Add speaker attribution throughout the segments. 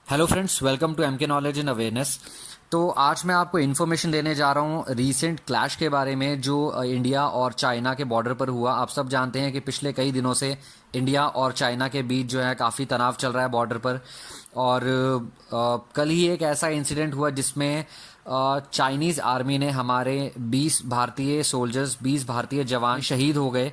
Speaker 1: Hello friends, welcome to M K knowledge and awareness. तो आज मैं आपको इन्फॉर्मेशन देने जा रहा हूँ रीसेंट क्लैश के बारे में जो इंडिया और चाइना के बॉर्डर पर हुआ। आप सब जानते हैं कि पिछले कई दिनों से इंडिया और चाइना के बीच जो है काफ़ी तनाव चल रहा है बॉर्डर पर। और कल ही एक ऐसा इंसिडेंट हुआ जिसमें चाइनीज़ आर्मी ने हमारे 20 भारतीय सोल्जर्स, 20 भारतीय जवान शहीद हो गए।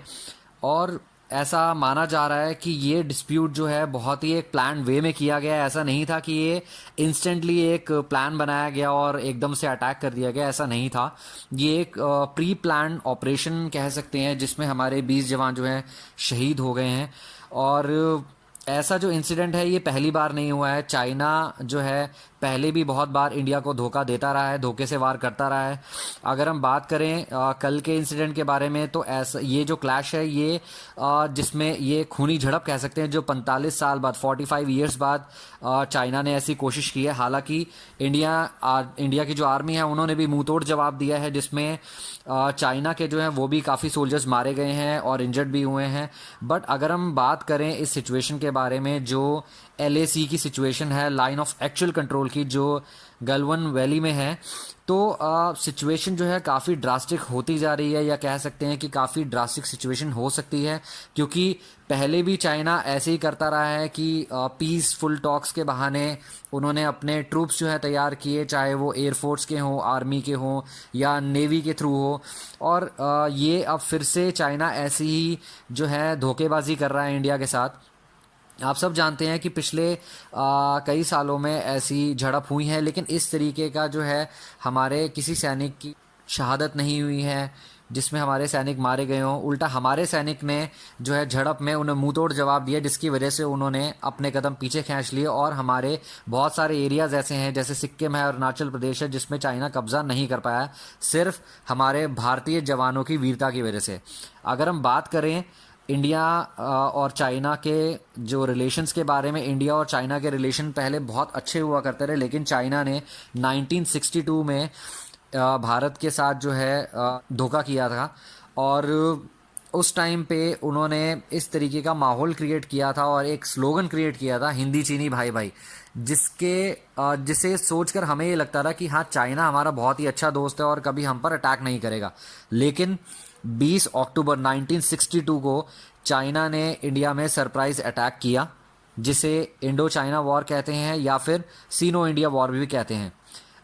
Speaker 1: और ऐसा माना जा रहा है कि ये डिस्प्यूट जो है बहुत ही एक प्लान वे में किया गया है। ऐसा नहीं था कि ये इंस्टेंटली एक प्लान बनाया गया और एकदम से अटैक कर दिया गया, ऐसा नहीं था। ये एक प्री प्लान ऑपरेशन कह सकते हैं जिसमें हमारे 20 जवान जो हैं शहीद हो गए हैं। और ऐसा जो इंसिडेंट है ये पहली बार नहीं हुआ है। चाइना जो है पहले भी बहुत बार इंडिया को धोखा देता रहा है, धोखे से वार करता रहा है। अगर हम बात करें कल के इंसिडेंट के बारे में तो ऐसा ये जो क्लैश है ये जिसमें ये खूनी झड़प कह सकते हैं जो 45 साल बाद, 45 ईयर्स बाद चाइना ने ऐसी कोशिश की है। हालांकि इंडिया की जो आर्मी है उन्होंने भी मुंह तोड़ जवाब दिया है जिसमें चाइना के जो हैं वो भी काफ़ी सोल्जर्स मारे गए हैं और इंजर्ड भी हुए हैं। बट अगर हम बात करें इस सिचुएशन के बारे में जो LAC की सिचुएशन है, लाइन ऑफ एक्चुअल कंट्रोल की, जो गलवन वैली में है, तो सिचुएशन जो है काफ़ी ड्रास्टिक होती जा रही है, या कह सकते हैं कि काफ़ी ड्रास्टिक सिचुएशन हो सकती है। क्योंकि पहले भी चाइना ऐसे ही करता रहा है कि पीसफुल टॉक्स के बहाने उन्होंने अपने ट्रूप्स जो है तैयार किए, चाहे वो एयरफोर्स के हों, आर्मी के हों या नेवी के थ्रू हो। और ये अब फिर से चाइना ऐसी ही जो है धोखेबाजी कर रहा है इंडिया के साथ। आप सब जानते हैं कि पिछले कई सालों में ऐसी झड़प हुई है, लेकिन इस तरीके का जो है हमारे किसी सैनिक की शहादत नहीं हुई है जिसमें हमारे सैनिक मारे गए हों। उल्टा हमारे सैनिक ने जो है झड़प में उन्हें मुंह तोड़ जवाब दिया, जिसकी वजह से उन्होंने अपने कदम पीछे खींच लिए। और हमारे बहुत सारे एरियाज़ ऐसे हैं जैसे सिक्किम है, अरुणाचल प्रदेश है, जिसमें चाइना कब्जा नहीं कर पाया, सिर्फ हमारे भारतीय जवानों की वीरता की वजह से। अगर हम बात करें इंडिया और चाइना के जो रिलेशंस के बारे में, इंडिया और चाइना के रिलेशन पहले बहुत अच्छे हुआ करते रहे, लेकिन चाइना ने 1962 में भारत के साथ जो है धोखा किया था। और उस टाइम पे उन्होंने इस तरीके का माहौल क्रिएट किया था और एक स्लोगन क्रिएट किया था, हिंदी चीनी भाई भाई, जिसे सोचकर हमें ये लगता था कि हाँ, चाइना हमारा बहुत ही अच्छा दोस्त है और कभी हम पर अटैक नहीं करेगा। लेकिन 20 अक्टूबर 1962 को चाइना ने इंडिया में सरप्राइज अटैक किया, जिसे इंडो चाइना वॉर कहते हैं या फिर सीनो इंडिया वॉर भी कहते हैं।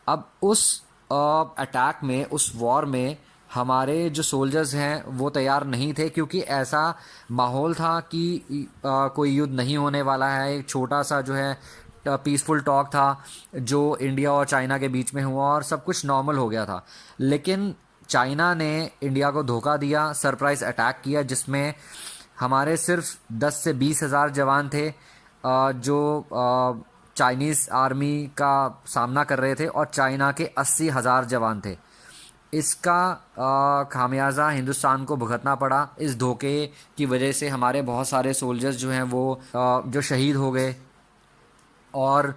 Speaker 1: अब उस अटैक में, उस वॉर में हमारे जो सोल्जर्स हैं वो तैयार नहीं थे, क्योंकि ऐसा माहौल था कि कोई युद्ध नहीं होने वाला है। एक छोटा सा जो है पीसफुल टॉक था जो इंडिया और चाइना के बीच में हुआ और सब कुछ नॉर्मल हो गया था। लेकिन चाइना ने इंडिया को धोखा दिया, सरप्राइज अटैक किया, जिसमें हमारे सिर्फ 10 से 20 हज़ार जवान थे जो चाइनीज़ आर्मी का सामना कर रहे थे, और चाइना के 80 हज़ार जवान थे। इसका खामियाजा हिंदुस्तान को भुगतना पड़ा। इस धोखे की वजह से हमारे बहुत सारे सोल्जर्स जो हैं वो जो शहीद हो गए। और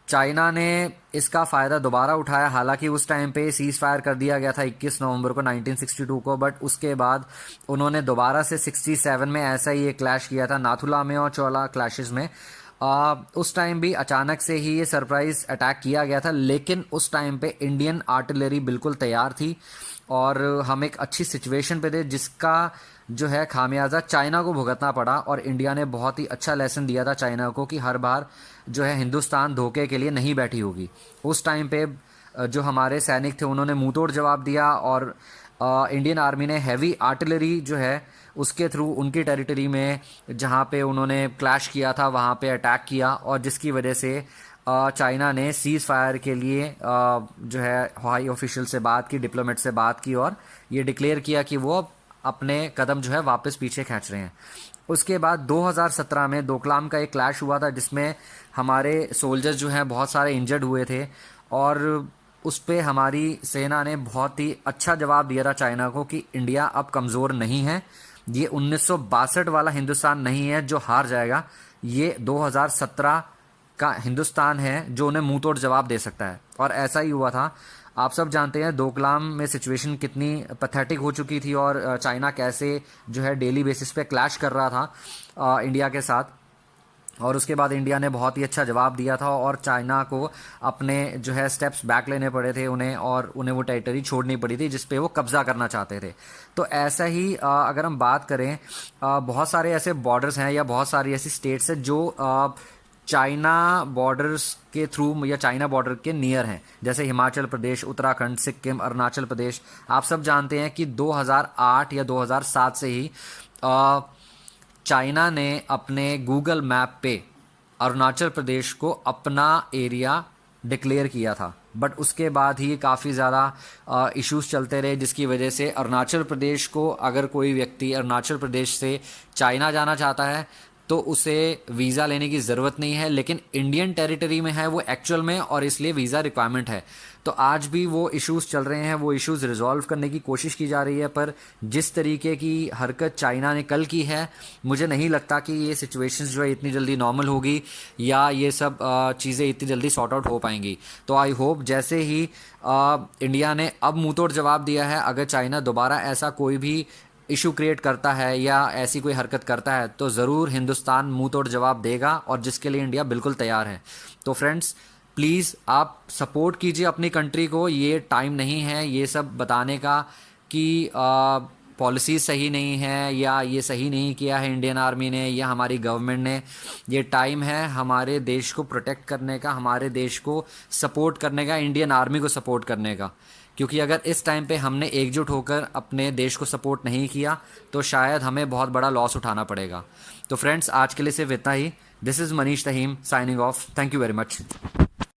Speaker 1: चाइना ने इसका फ़ायदा दोबारा उठाया। हालांकि उस टाइम पे सीज़ फायर कर दिया गया था 21 नवंबर को 1962 को, बट उसके बाद उन्होंने दोबारा से 67 में ऐसा ही एक क्लैश किया था नाथुला में और चोला क्लैशेस में। उस टाइम भी अचानक से ही ये सरप्राइज अटैक किया गया था, लेकिन उस टाइम पे इंडियन आर्टिलरी बिल्कुल तैयार थी और हम एक अच्छी सिचुएशन पे थे, जिसका जो है खामियाजा चाइना को भुगतना पड़ा। और इंडिया ने बहुत ही अच्छा लेसन दिया था चाइना को कि हर बार जो है हिंदुस्तान धोखे के लिए नहीं बैठी होगी। उस टाइम पे जो हमारे सैनिक थे उन्होंने मुंह तोड़ जवाब दिया और इंडियन आर्मी ने हैवी आर्टिलरी जो है उसके थ्रू उनकी टेरिटरी में जहाँ पे उन्होंने क्लैश किया था वहाँ पे अटैक किया, और जिसकी वजह से चाइना ने सीज़ फायर के लिए जो है हाई ऑफिशियल से बात की, डिप्लोमेट से बात की, और ये डिक्लेयर किया कि वो अपने कदम जो है वापस पीछे खींच रहे हैं। उसके बाद 2017 में डोकलाम का एक क्लैश हुआ था जिसमें हमारे सोल्जर्स जो हैं बहुत सारे इंजर्ड हुए थे, और उस पर हमारी सेना ने बहुत ही अच्छा जवाब दिया था चाइना को कि इंडिया अब कमज़ोर नहीं है, ये 1962 वाला हिंदुस्तान नहीं है जो हार जाएगा, ये 2017 का हिंदुस्तान है जो उन्हें मुंह तोड़ जवाब दे सकता है। और ऐसा ही हुआ था। आप सब जानते हैं डोकलाम में सिचुएशन कितनी पैथेटिक हो चुकी थी और चाइना कैसे जो है डेली बेसिस पे क्लैश कर रहा था इंडिया के साथ। और उसके बाद इंडिया ने बहुत ही अच्छा जवाब दिया था और चाइना को अपने जो है स्टेप्स बैक लेने पड़े थे उन्हें, और उन्हें वो टेरिटरी छोड़नी पड़ी थी जिस पे वो कब्जा करना चाहते थे। तो ऐसा ही अगर हम बात करें, बहुत सारे ऐसे बॉर्डर्स हैं या बहुत सारी ऐसी स्टेट्स हैं जो चाइना बॉर्डर्स के थ्रू या चाइना बॉर्डर के नियर हैं, जैसे हिमाचल प्रदेश, उत्तराखंड, सिक्किम, अरुणाचल प्रदेश। आप सब जानते हैं कि 2008 या 2007 से ही चाइना ने अपने गूगल मैप पे अरुणाचल प्रदेश को अपना एरिया डिक्लेयर किया था, बट उसके बाद ही काफ़ी ज़्यादा इश्यूज चलते रहे, जिसकी वजह से अरुणाचल प्रदेश को, अगर कोई व्यक्ति अरुणाचल प्रदेश से चाइना जाना चाहता है तो उसे वीज़ा लेने की ज़रूरत नहीं है, लेकिन इंडियन टेरिटरी में है वो एक्चुअल में, और इसलिए वीज़ा रिक्वायरमेंट है। तो आज भी वो इश्यूज चल रहे हैं, वो इश्यूज रिजॉल्व करने की कोशिश की जा रही है, पर जिस तरीके की हरकत चाइना ने कल की है, मुझे नहीं लगता कि ये सिचुएशंस जो है इतनी जल्दी नॉर्मल होगी या ये सब चीज़ें इतनी जल्दी सॉर्ट आउट हो पाएंगी। तो आई होप जैसे ही इंडिया ने अब मुंहतोड़ जवाब दिया है, अगर चाइना दोबारा ऐसा कोई भी इशू क्रिएट करता है या ऐसी कोई हरकत करता है तो ज़रूर हिंदुस्तान मुंह तोड़ जवाब देगा, और जिसके लिए इंडिया बिल्कुल तैयार है। तो फ्रेंड्स, प्लीज़ आप सपोर्ट कीजिए अपनी कंट्री को। ये टाइम नहीं है ये सब बताने का कि पॉलिसी सही नहीं है या ये सही नहीं किया है इंडियन आर्मी ने या हमारी गवर्नमेंट ने। ये टाइम है हमारे देश को प्रोटेक्ट करने का, हमारे देश को सपोर्ट करने का, इंडियन आर्मी को सपोर्ट करने का। क्योंकि अगर इस टाइम पे हमने एकजुट होकर अपने देश को सपोर्ट नहीं किया तो शायद हमें बहुत बड़ा लॉस उठाना पड़ेगा। तो फ्रेंड्स, आज के लिए सिर्फ इतना ही। This is Manish Tahim signing off. Thank you very much.